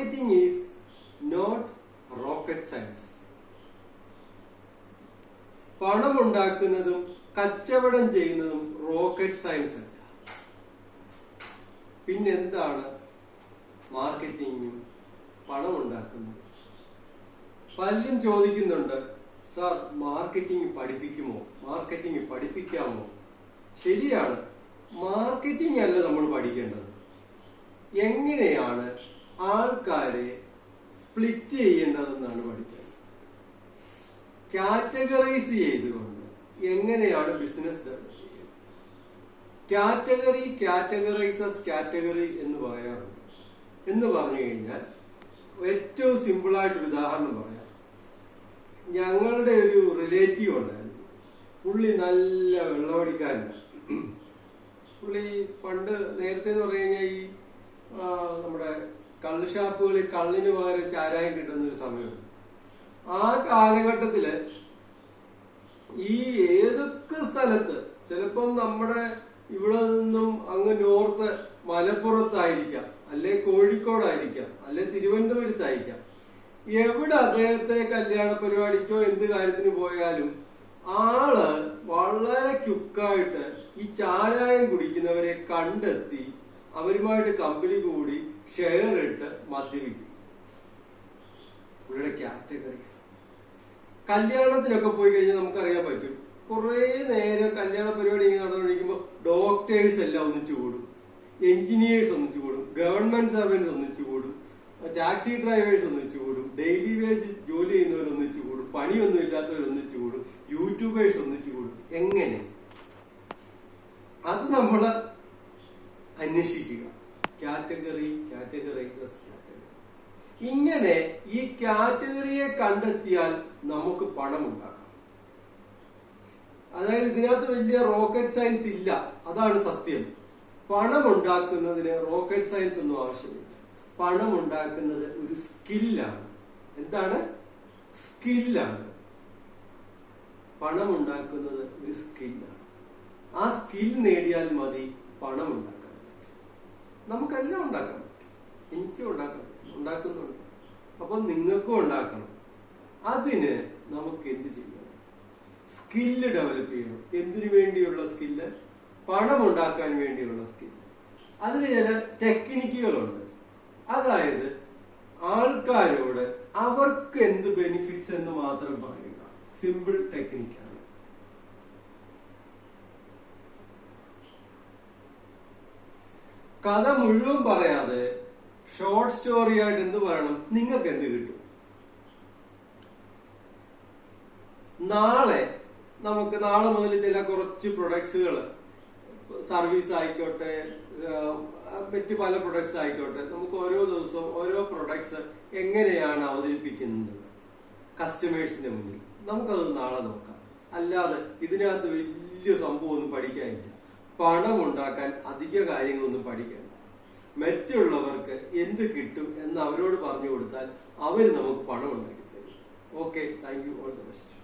Marketing is not rocket science. പണം ഉണ്ടാക്കുന്നതും കച്ചവടം ചെയ്യുന്നതും റോക്കറ്റ് സയൻസ് അല്ല. പിന്നെന്താണ് മാർക്കറ്റിംഗും പണം ഉണ്ടാക്കുന്നത്? പലരും ചോദിക്കുന്നുണ്ട്, സാർ മാർക്കറ്റിംഗ് പഠിപ്പിക്കുമോ, മാർക്കറ്റിംഗ് പഠിപ്പിക്കാമോ? ശരിയാണ്, മാർക്കറ്റിംഗ് അല്ല നമ്മൾ പഠിക്കേണ്ടത്. എങ്ങനെയാണ് ആൾക്കാരെ സ്പ്ലിറ്റ് ചെയ്യേണ്ടതെന്നാണ് പഠിക്കേണ്ടത്. കാറ്റഗറൈസ് ചെയ്തുകൊണ്ട് എങ്ങനെയാണ് ബിസിനസ് ഡെവലപ്പ് ചെയ്യുന്നത്. കാറ്റഗറി കാറ്റഗറൈസസ് കാറ്റഗറി എന്ന് പറയാറുണ്ട്. എന്ന് പറഞ്ഞു കഴിഞ്ഞാൽ ഏറ്റവും സിമ്പിളായിട്ടൊരു ഉദാഹരണം പറയാം. ഞങ്ങളുടെ ഒരു റിലേറ്റീവ് ഉണ്ടായിരുന്നു. പുള്ളി നല്ല വെള്ളമടിക്കാരനാണ്. പുള്ളി പണ്ട് നേരത്തെ എന്ന് പറഞ്ഞു കഴിഞ്ഞാൽ ഈ നമ്മുടെ കള്ള് ഷാപ്പുകളിൽ കള്ളിന് പകരം ചാരായം കിട്ടുന്ന ഒരു സമയമുണ്ട്. ആ കാലഘട്ടത്തില് ഈ ഏതൊക്കെ സ്ഥലത്ത്, ചിലപ്പം നമ്മുടെ ഇവിടെ നിന്നും അങ്ങ് നോർത്ത് മലപ്പുറത്തായിരിക്കാം, അല്ലെ കോഴിക്കോടായിരിക്കാം, അല്ലെ തിരുവനന്തപുരത്തായിരിക്കാം, എവിടെ അദ്ദേഹത്തെ കല്യാണ പരിപാടിക്കോ എന്ത് കാര്യത്തിന് പോയാലും ആള് വളരെ ക്യുക്കായിട്ട് ഈ ചാരായം കുടിക്കുന്നവരെ കണ്ടെത്തി അവരുമായിട്ട് കമ്പനി കൂടി ഷെയർ ഇട്ട് മദ്യപിക്കും. പുള്ളിയുടെ കാറ്റഗറി. കല്യാണത്തിനൊക്കെ പോയി കഴിഞ്ഞാൽ നമുക്കറിയാൻ പറ്റും, കുറെ നേരം കല്യാണ പരിപാടി ഇങ്ങനെ നടന്നുകൊണ്ടിരിക്കുമ്പോൾ ഡോക്ടേഴ്സ് എല്ലാം ഒന്നിച്ചു കൂടും, എഞ്ചിനീയേഴ്സ് ഒന്നിച്ചു കൂടും, ഗവൺമെന്റ് സർവൻസ് ഒന്നിച്ചു കൂടും, ടാക്സി ഡ്രൈവേഴ്സ് ഒന്നിച്ചു കൂടും, ഡെയിലി വേജ് ജോലി ചെയ്യുന്നവർ ഒന്നിച്ചു കൂടും, പണിയൊന്നും ഇല്ലാത്തവർ ഒന്നിച്ചു കൂടും, യൂട്യൂബേഴ്സ് ഒന്നിച്ചു കൂടും. എങ്ങനെ? അത് നമ്മൾ അന്വേഷിക്കുക. Category categorises category. ഇങ്ങനെ ഈ കാറ്റഗറിയെ കണ്ടെത്തിയാൽ നമുക്ക് പണം ഉണ്ടാക്കാം. അതായത് ഇതിനകത്ത് വലിയ റോക്കറ്റ് സയൻസ് ഇല്ല, അതാണ് സത്യം. പണം ഉണ്ടാക്കുന്നതിന് റോക്കറ്റ് സയൻസ് ഒന്നും ആവശ്യമില്ല. പണം ഉണ്ടാക്കുന്നത് ഒരു സ്കില്ലാണ്. എന്താണ്? സ്കില്ലാണ്. പണം ഉണ്ടാക്കുന്നത് ഒരു സ്കില്ലാണ്. ആ സ്കിൽ നേടിയാൽ മതി പണം ഉണ്ടാക്കാൻ. നമുക്കെല്ലാം ഉണ്ടാക്കാൻ പറ്റും. എനിക്കും ഉണ്ടാക്കാൻ പറ്റും, ഉണ്ടാക്കുന്നുണ്ട്. അപ്പൊ നിങ്ങൾക്കും ഉണ്ടാക്കണം. അതിന് നമുക്ക് എന്ത് ചെയ്യണം? സ്കില്ല് ഡെവലപ്പ് ചെയ്യണം. എന്തിനു വേണ്ടിയുള്ള സ്കില്ല്? പണം ഉണ്ടാക്കാൻ വേണ്ടിയുള്ള സ്കില്ല്. അതിന് ചില ടെക്നിക്കുകളുണ്ട്. അതായത് ആൾക്കാരോട് അവർക്ക് എന്ത് ബെനിഫിറ്റ്സ് എന്ന് മാത്രം പറയുക. സിമ്പിൾ ടെക്നിക്കാണ്. കഥ മുഴുവൻ പറയാതെ ഷോർട്ട് സ്റ്റോറി ആയിട്ട് എന്ത് പറയണം? നിങ്ങൾക്ക് എന്ത് കിട്ടും? നാളെ മുതൽ ചില കുറച്ച് പ്രൊഡക്ട്സുകൾ, സർവീസ് ആയിക്കോട്ടെ, മറ്റ് പല പ്രൊഡക്ട്സ് ആയിക്കോട്ടെ, നമുക്ക് ഓരോ ദിവസവും ഓരോ പ്രൊഡക്ട്സ് എങ്ങനെയാണ് അവതരിപ്പിക്കുന്നത് കസ്റ്റമേഴ്സിന്റെ മുന്നിൽ, നമുക്കത് നാളെ നോക്കാം. അല്ലാതെ ഇതിനകത്ത് വലിയ സംഭവമൊന്നും പഠിക്കാനില്ല. പണം ഉണ്ടാക്കാൻ അധിക കാര്യങ്ങളൊന്നും പഠിക്കണ്ട. മറ്റുള്ളവർക്ക് എന്ത് കിട്ടും എന്ന് അവരോട് പറഞ്ഞു കൊടുത്താൽ അവർ നമുക്ക് പണം ഉണ്ടാക്കി തരും. Okay, thank you, all the best.